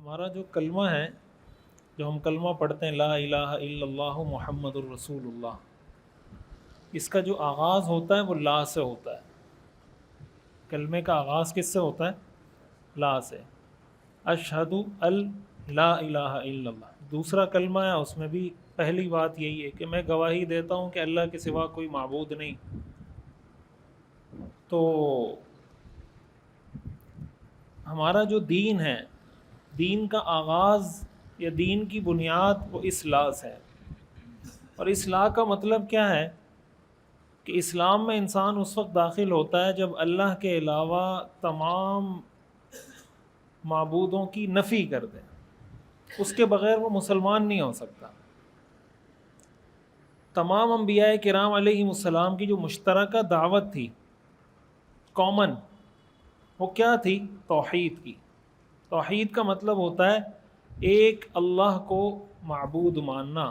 ہمارا جو کلمہ ہے، جو ہم کلمہ پڑھتے ہیں لا الہ الا اللہ محمد الرسول اللہ، اس کا جو آغاز ہوتا ہے وہ لا سے ہوتا ہے۔ کلمے کا آغاز کس سے ہوتا ہے؟ لا سے۔ اشہد لا الہ الا اللہ دوسرا کلمہ ہے، اس میں بھی پہلی بات یہی ہے کہ میں گواہی دیتا ہوں کہ اللہ کے سوا کوئی معبود نہیں۔ تو ہمارا جو دین ہے، دین کا آغاز یا دین کی بنیاد وہ اس لا سے ہے۔ اور اس لا کا مطلب کیا ہے کہ اسلام میں انسان اس وقت داخل ہوتا ہے جب اللہ کے علاوہ تمام معبودوں کی نفی کر دے، اس کے بغیر وہ مسلمان نہیں ہو سکتا۔ تمام انبیاء کرام علیہم السلام کی جو مشترکہ دعوت تھی، کامن، وہ کیا تھی؟ توحید کی۔ توحید کا مطلب ہوتا ہے ایک اللہ کو معبود ماننا۔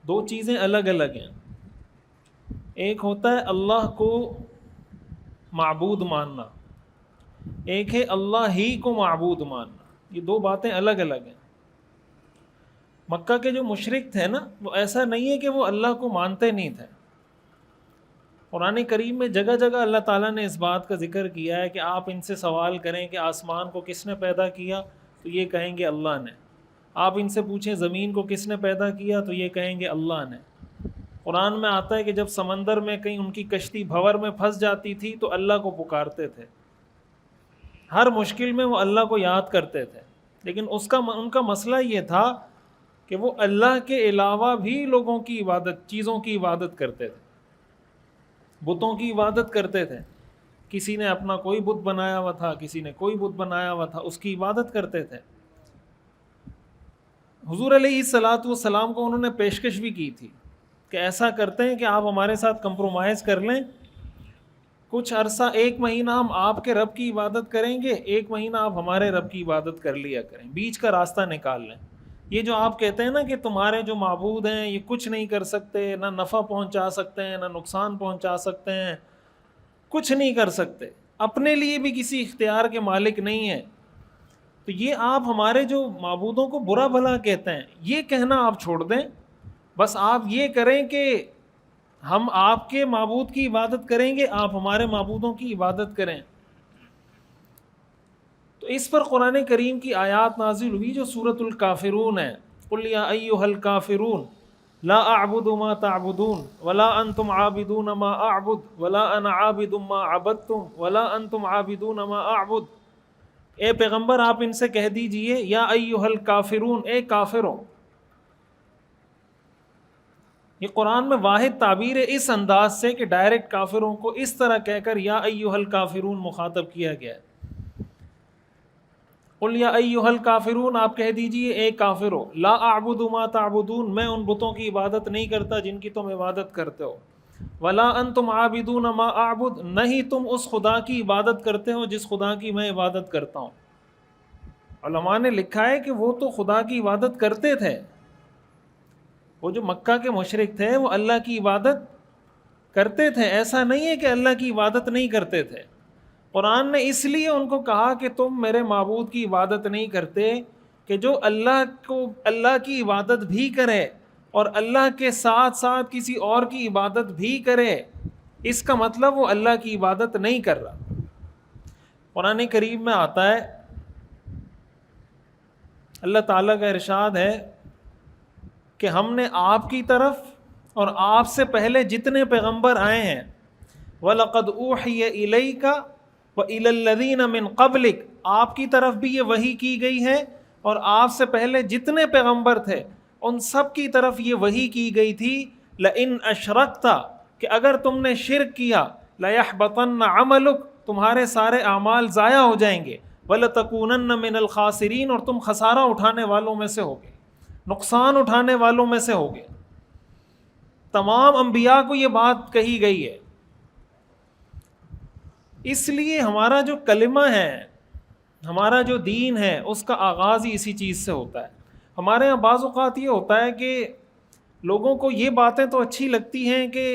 دو چیزیں الگ الگ ہیں، ایک ہوتا ہے اللہ کو معبود ماننا، ایک ہے اللہ ہی کو معبود ماننا۔ یہ دو باتیں الگ الگ ہیں۔ مکہ کے جو مشرک تھے نا، وہ ایسا نہیں ہے کہ وہ اللہ کو مانتے نہیں تھے۔ قرآن کریم میں جگہ جگہ اللہ تعالیٰ نے اس بات کا ذکر کیا ہے کہ آپ ان سے سوال کریں کہ آسمان کو کس نے پیدا کیا، تو یہ کہیں گے اللہ نے۔ آپ ان سے پوچھیں زمین کو کس نے پیدا کیا، تو یہ کہیں گے اللہ نے۔ قرآن میں آتا ہے کہ جب سمندر میں کہیں ان کی کشتی بھنور میں پھنس جاتی تھی تو اللہ کو پکارتے تھے، ہر مشکل میں وہ اللہ کو یاد کرتے تھے۔ لیکن ان کا مسئلہ یہ تھا کہ وہ اللہ کے علاوہ بھی لوگوں کی عبادت، چیزوں کی عبادت کرتے تھے، بتوں کی عبادت کرتے تھے۔ کسی نے اپنا کوئی بت بنایا ہوا تھا، کسی نے کوئی بت بنایا ہوا تھا، اس کی عبادت کرتے تھے۔ حضور علیہ الصلاۃ والسلام کو انہوں نے پیشکش بھی کی تھی کہ ایسا کرتے ہیں کہ آپ ہمارے ساتھ کمپرومائز کر لیں، کچھ عرصہ، ایک مہینہ ہم آپ کے رب کی عبادت کریں گے، ایک مہینہ آپ ہمارے رب کی عبادت کر لیا کریں، بیچ کا راستہ نکال لیں۔ یہ جو آپ کہتے ہیں نا کہ تمہارے جو معبود ہیں یہ کچھ نہیں کر سکتے، نہ نفع پہنچا سکتے ہیں، نہ نقصان پہنچا سکتے ہیں، کچھ نہیں کر سکتے، اپنے لیے بھی کسی اختیار کے مالک نہیں ہیں، تو یہ آپ ہمارے جو معبودوں کو برا بھلا کہتے ہیں، یہ کہنا آپ چھوڑ دیں۔ بس آپ یہ کریں کہ ہم آپ کے معبود کی عبادت کریں گے، آپ ہمارے معبودوں کی عبادت کریں۔ تو اس پر قرآن کریم کی آیات نازل ہوئی جو سورۃ الکافرون ہے۔ قل یا ایھا الکافرون لا اعبد ما تعبدون ولا انتم عابدون ما اعبد ولا انا عابد ما عبدتم ولا انتم عابدون ما اعبد۔ اے پیغمبر آپ ان سے کہہ دیجئے یا ایھا الکافرون، اے کافروں۔ یہ قرآن میں واحد تعبیر ہے اس انداز سے کہ ڈائریکٹ کافروں کو اس طرح کہہ کر یا ایھا الکافرون مخاطب کیا گیا ہے۔ قل یا ایھا الکافرون، آپ کہہ دیجئے اے کافرو، لا اعبد ما تعبدون، میں ان بتوں کی عبادت نہیں کرتا جن کی تم عبادت کرتے ہو، ولا انتم عابدون ما اعبد، نہیں تم اس خدا کی عبادت کرتے ہو جس خدا کی میں عبادت کرتا ہوں۔ علماء نے لکھا ہے کہ وہ تو خدا کی عبادت کرتے تھے، وہ جو مکہ کے مشرک تھے وہ اللہ کی عبادت کرتے تھے، ایسا نہیں ہے کہ اللہ کی عبادت نہیں کرتے تھے۔ قرآن نے اس لیے ان کو کہا کہ تم میرے معبود کی عبادت نہیں کرتے کہ جو اللہ کی عبادت بھی کرے اور اللہ کے ساتھ ساتھ کسی اور کی عبادت بھی کرے، اس کا مطلب وہ اللہ کی عبادت نہیں کر رہا۔ قرآن کریم میں آتا ہے، اللہ تعالیٰ کا ارشاد ہے کہ ہم نے آپ کی طرف اور آپ سے پہلے جتنے پیغمبر آئے ہیں، وَلَقَدْ أُوحِيَ إِلَيْكَ وَإِلَى الَّذِينَ مِن قَبْلِكَ، آپ کی طرف بھی یہ وحی کی گئی ہے اور آپ سے پہلے جتنے پیغمبر تھے ان سب کی طرف یہ وحی کی گئی تھی، لَإِنْ أَشْرَكْتَ، کہ اگر تم نے شرک کیا، لَيَحْبَطَنَّ عَمَلُكَ، تمہارے سارے اعمال ضائع ہو جائیں گے، وَلَتَكُونَنَّ مِنَ الْخَاسِرِينَ، اور تم خسارہ اٹھانے والوں میں سے ہوگے، نقصان اٹھانے والوں میں سے ہوگے۔ تمام انبیاء کو یہ بات کہی گئی ہے۔ اس لیے ہمارا جو کلمہ ہے، ہمارا جو دین ہے، اس کا آغاز ہی اسی چیز سے ہوتا ہے۔ ہمارے یہاں بعض اوقات یہ ہوتا ہے کہ لوگوں کو یہ باتیں تو اچھی لگتی ہیں کہ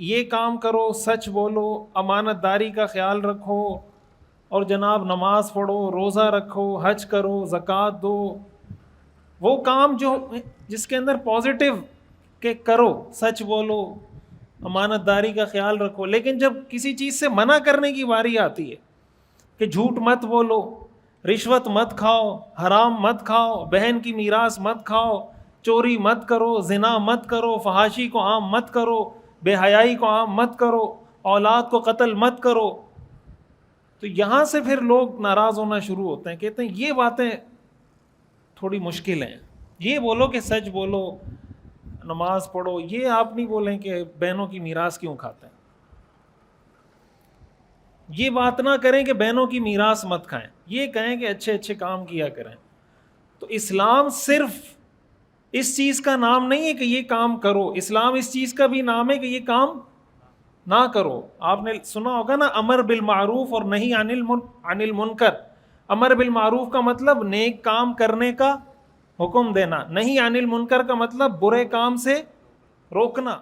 یہ کام کرو، سچ بولو، امانت داری کا خیال رکھو، اور جناب نماز پڑھو، روزہ رکھو، حج کرو، زکوٰۃ دو، وہ کام جو جس کے اندر پازیٹیو کہ کرو، سچ بولو، امانت داری کا خیال رکھو. لیکن جب کسی چیز سے منع کرنے کی باری آتی ہے کہ جھوٹ مت بولو، رشوت مت کھاؤ، حرام مت کھاؤ، بہن کی میراث مت کھاؤ، چوری مت کرو، زنا مت کرو، فحاشی کو عام مت کرو، بے حیائی کو عام مت کرو، اولاد کو قتل مت کرو، تو یہاں سے پھر لوگ ناراض ہونا شروع ہوتے ہیں. کہتے ہیں یہ باتیں تھوڑی مشکل ہیں. یہ بولو کہ سچ بولو، نماز پڑھو، یہ آپ نہیں بولیں کہ بہنوں کی میراث کیوں کھاتے ہیں. یہ بات نہ کریں کہ بہنوں کی میراث مت کھائیں، یہ کہیں کہ اچھے اچھے کام کیا کریں. تو اسلام صرف اس چیز کا نام نہیں ہے کہ یہ کام کرو، اسلام اس چیز کا بھی نام ہے کہ یہ کام نہ کرو. آپ نے سنا ہوگا نا، امر بالمعروف اور نہیں عن المنکر. امر بالمعروف کا مطلب نیک کام کرنے کا حکم دینا، نہیں عن المنکر کا مطلب برے کام سے روکنا.